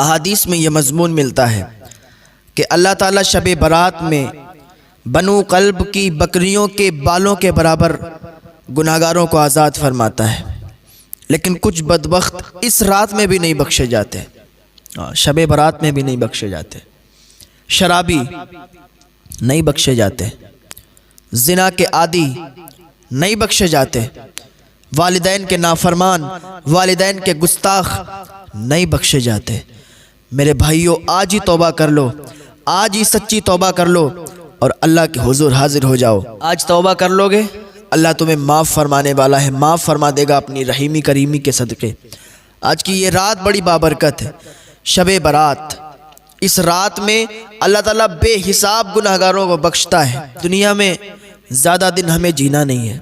अहादीस में यह मज़मून मिलता है कि अल्लाह ताला शब बरात में बनु कल्ब की बकरियों के बालों के बराबर गुनाहगारों को आज़ाद फरमाता है, लेकिन कुछ बदबख्त इस रात में भी नहीं बख्शे जाते, शब बरात में भी नहीं बख्शे जाते। शराबी नहीं बख्शे जाते, जिना के आदी नहीं बख्शे जाते, वालिदैन के नाफरमान, वालिदैन के गुस्ताख नहीं बख्शे जाते। मेरे भाइयों, आज ही तौबा कर लो, आज ही सच्ची तौबा कर लो और अल्लाह के हुजूर हाजिर हो जाओ। आज तौबा कर लोगे, अल्लाह तुम्हें माफ़ फरमाने वाला है, माफ़ फरमा देगा अपनी रहीमी करीमी के सदक़े। आज की ये रात बड़ी बाबरकत है, शब बरात। इस रात में अल्लाह ताला बेहिसाब गुनाहगारों को बख्शता है। दुनिया में ज़्यादा दिन हमें जीना नहीं है,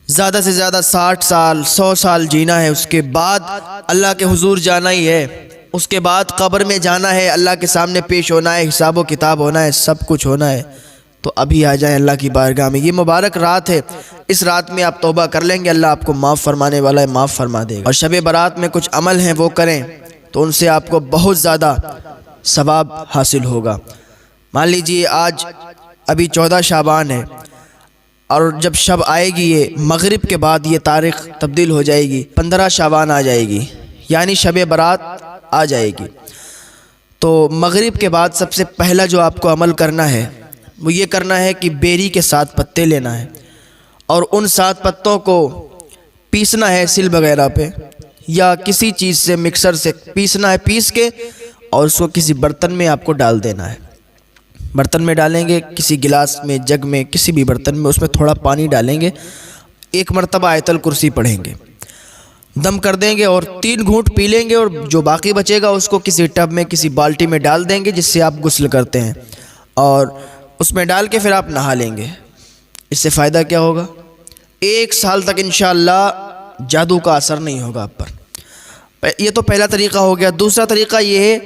ज़्यादा से ज़्यादा 60 साल 100 साल जीना है, उसके बाद अल्लाह के हुजूर जाना ही है, उसके बाद कब्र में जाना है, अल्लाह के सामने पेश होना है, हिसाब व किताब होना है, सब कुछ होना है। तो अभी आ जाएं अल्लाह की बारगाह में। ये मुबारक रात है, इस रात में आप तौबा कर लेंगे, अल्लाह आपको माफ़ फरमाने वाला है, माफ़ फरमा देगा। और शब बारात में कुछ अमल हैं वो करें तो उनसे आपको बहुत ज़्यादा सवाब हासिल होगा। मान लीजिए आज अभी 14 शाबान है और जब शब आएगी, ये मगरिब के बाद ये तारीख़ तब्दील हो जाएगी, 15 शाबान आ जाएगी, यानी शब बारात आ जाएगी। तो मगरिब के बाद सबसे पहला जो आपको अमल करना है वो ये करना है कि बेरी के 7 पत्ते लेना है और उन 7 पत्तों को पीसना है सिल वगैरह पे या किसी चीज़ से, मिक्सर से पीसना है, पीस के और उसको किसी बर्तन में आपको डाल देना है। बर्तन में डालेंगे, किसी गिलास में, जग में, किसी भी बर्तन में, उसमें थोड़ा पानी डालेंगे, 1 मरतबा आयतल कुर्सी पढ़ेंगे, दम कर देंगे और 3 घूंट पी लेंगे और जो बाकी बचेगा उसको किसी टब में, किसी बाल्टी में डाल देंगे जिससे आप गुस्ल करते हैं, और उसमें डाल के फिर आप नहा लेंगे। इससे फ़ायदा क्या होगा? 1 साल तक इंशाअल्लाह जादू का असर नहीं होगा आप पर। ये तो पहला तरीक़ा हो गया। दूसरा तरीक़ा ये है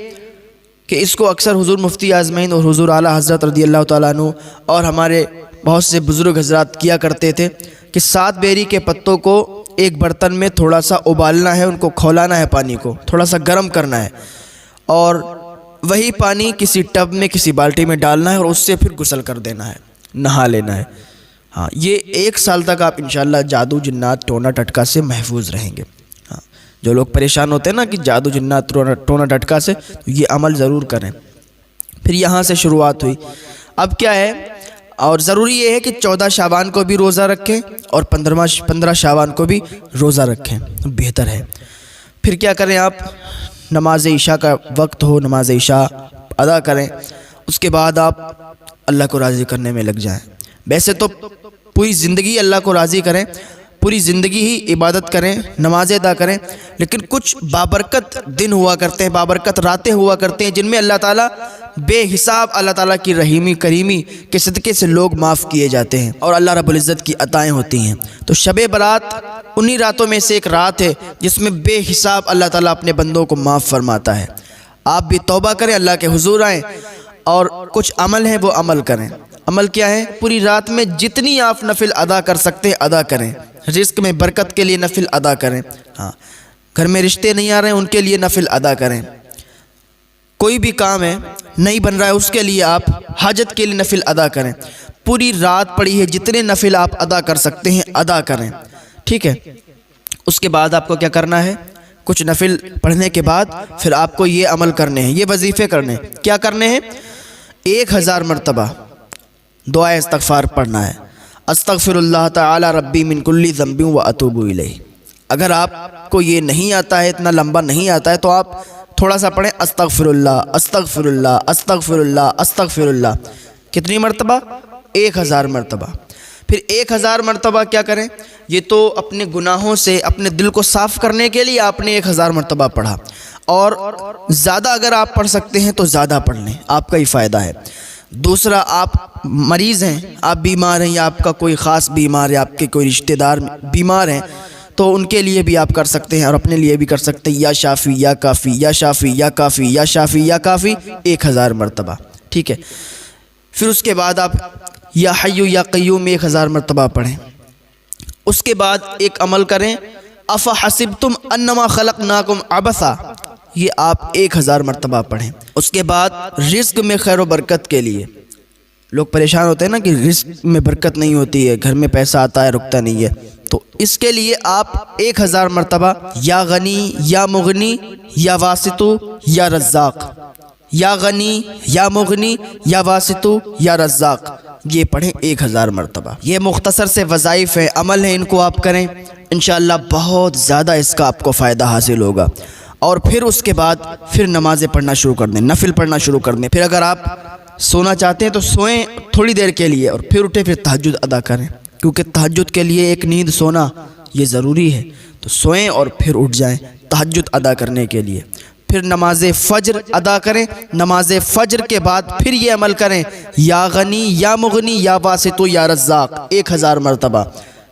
कि इसको अक्सर हुज़ूर मुफ्ती आज़मईन और हुज़ूर आला हज़रत रज़ियल्लाहु ताला अन्हु और हमारे बहुत से बुज़ुर्ग हज़रात किया करते थे कि 7 बेरी के पत्तों को एक बर्तन में थोड़ा सा उबालना है, उनको खौलाना है, पानी को थोड़ा सा गर्म करना है और वही पानी किसी टब में, किसी बाल्टी में डालना है और उससे फिर गुस्ल कर देना है, नहा लेना है। हाँ, ये 1 साल तक आप इंशाअल्लाह जादू जिन्नात टोना टटका से महफूज रहेंगे। हाँ, जो लोग परेशान होते हैं ना कि जादू जिन्नात टोना टटका से, तो ये अमल ज़रूर करें। फिर यहाँ से शुरुआत हुई। अब क्या है, और ज़रूरी ये है कि 14 शाबान को भी रोज़ा रखें और 15 शाबान को भी रोज़ा रखें, बेहतर है। फिर क्या करें आप, नमाज इशा का वक्त हो, नमाज इशा अदा करें, उसके बाद आप अल्लाह को राज़ी करने में लग जाएं। वैसे तो पूरी ज़िंदगी अल्लाह को राज़ी करें, पूरी ज़िंदगी ही इबादत करें, नमाज़ें अदा करें, लेकिन कुछ बाबरकत दिन हुआ करते हैं, बाबरकत रातें हुआ करते हैं जिनमें अल्लाह ताला बेहिसाब, अल्लाह ताला की रहीमी करीमी के सदक़े से लोग माफ़ किए जाते हैं और अल्लाह रब्बुल इज़्ज़त की अताएँ होती हैं। तो शब बरात उन्हीं रातों में से एक रात है जिसमें बेहिसाब अल्लाह ताला अपने बंदों को माफ़ फरमाता है। आप भी तौबा करें, अल्लाह के हुजूर आएँ और कुछ अमल हैं वो अमल करें। अमल क्या है? पूरी रात में जितनी आप नफिल अदा कर सकते हैं अदा करें। रिज़्क़ में बरकत के लिए नफिल अदा करें। हाँ, घर में रिश्ते नहीं आ रहे हैं उनके लिए नफिल अदा करें। कोई भी काम है नहीं बन रहा है उसके लिए आप हाजत के लिए नफिल अदा करें। पूरी रात पड़ी है, जितने नफिल आप अदा कर सकते हैं अदा करें, ठीक है। उसके बाद आपको क्या करना है? कुछ नफिल पढ़ने के बाद फिर आपको ये अमल करने हैं, ये वजीफ़े करने हैं। क्या करने हैं? 1000 मरतबा दुआ इस्तग़फ़ार पढ़ना है। अस्तग़फ़िरुल्लाह तआला रब्बी मिन कुल्ली ज़ंबिन व अतूबु इलैह। अगर आपको ये नहीं आता है, इतना लंबा नहीं आता है, तो आप थोड़ा सा पढ़ें, अस्तग़फ़िरुल्लाह अस्तग़फ़िरुल्लाह अस्तग़फ़िरुल्लाह अस्तग़फ़िरुल्लाह। कितनी मरतबा? 1000 मरतबा। फिर 1000 मरतबा क्या करें? ये तो अपने गुनाहों से अपने दिल को साफ़ करने के लिए आपने 1000 मरतबा पढ़ा, और ज़्यादा अगर आप पढ़ सकते हैं तो ज़्यादा पढ़ लें, आपका ही फ़ायदा है। दूसरा, आप मरीज़ हैं, आप बीमार हैं या आपका कोई ख़ास बीमार है, आपके कोई रिश्तेदार बीमार हैं, तो उनके लिए भी आप कर सकते हैं और अपने लिए भी कर सकते हैं। या शाफ़ी या काफ़ी, या शाफ़ी या काफ़ी, या शाफ़ी या काफ़ी 1000 मरतबा, ठीक है। फिर उसके बाद आप या हय्यु या क़य्यूम 1000 मरतबा पढ़ें। उसके बाद एक अमल करें, अफ़हसिबतुम अन्नमा ख़लक़नाकुम अबसा। ये आप 1000 मरतबा पढ़ें। उसके बाद रिस्क में खैर व बरकत के लिए, लोग परेशान होते हैं ना कि रिस्क में बरकत नहीं होती है, घर में पैसा आता है रुकता नहीं है, तो इसके लिए आप 1000 मरतबा या गनी या मुगनी या वासितु या रज़्ज़ाक़, या गनी या मुगनी या वासितु या रज़्ज़ाक़, ये पढ़ें 1000 मरतबा। ये मुख्तसर से वज़ाइफ़ हैं, अमल हैं, इनको आप करें, इंशाअल्लाह बहुत ज़्यादा इसका आपको फ़ायदा हासिल होगा। और फिर उसके बाद फिर नमाज़ें पढ़ना शुरू कर दें, नफिल पढ़ना शुरू कर दें। फिर अगर आप सोना चाहते हैं तो सोएं थोड़ी देर के लिए और फिर उठे, फिर तहज्जुद अदा करें, क्योंकि तहज्जुद के लिए एक नींद सोना ये ज़रूरी है। तो सोएं और फिर उठ जाएं तहज्जुद अदा करने के लिए। फिर नमाज़े फ़ज्र अदा करें, नमाज़े फ़ज्र के बाद फिर ये अमल करें, या गनी या मुगनी या वासितु या रज़्ज़ाक़ 1000 मरतबा।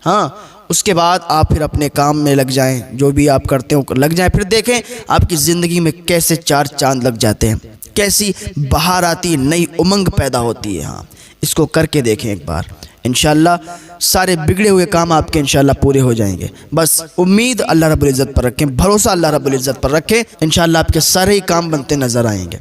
हाँ, उसके बाद आप फिर अपने काम में लग जाएं, जो भी आप करते हो लग जाएं। फिर देखें आपकी ज़िंदगी में कैसे 4 चांद लग जाते हैं, कैसी बहार आती, नई उमंग पैदा होती है। हाँ, इसको करके देखें एक बार, इंशाअल्लाह सारे बिगड़े हुए काम आपके इंशाअल्लाह पूरे हो जाएंगे। बस उम्मीद अल्लाह रब्बुल इज़्ज़त पर रखें, भरोसा अल्लाह रब्बुल इज़्ज़त पर रखें, इंशाअल्लाह आपके सारे ही काम बनते नज़र आएंगे।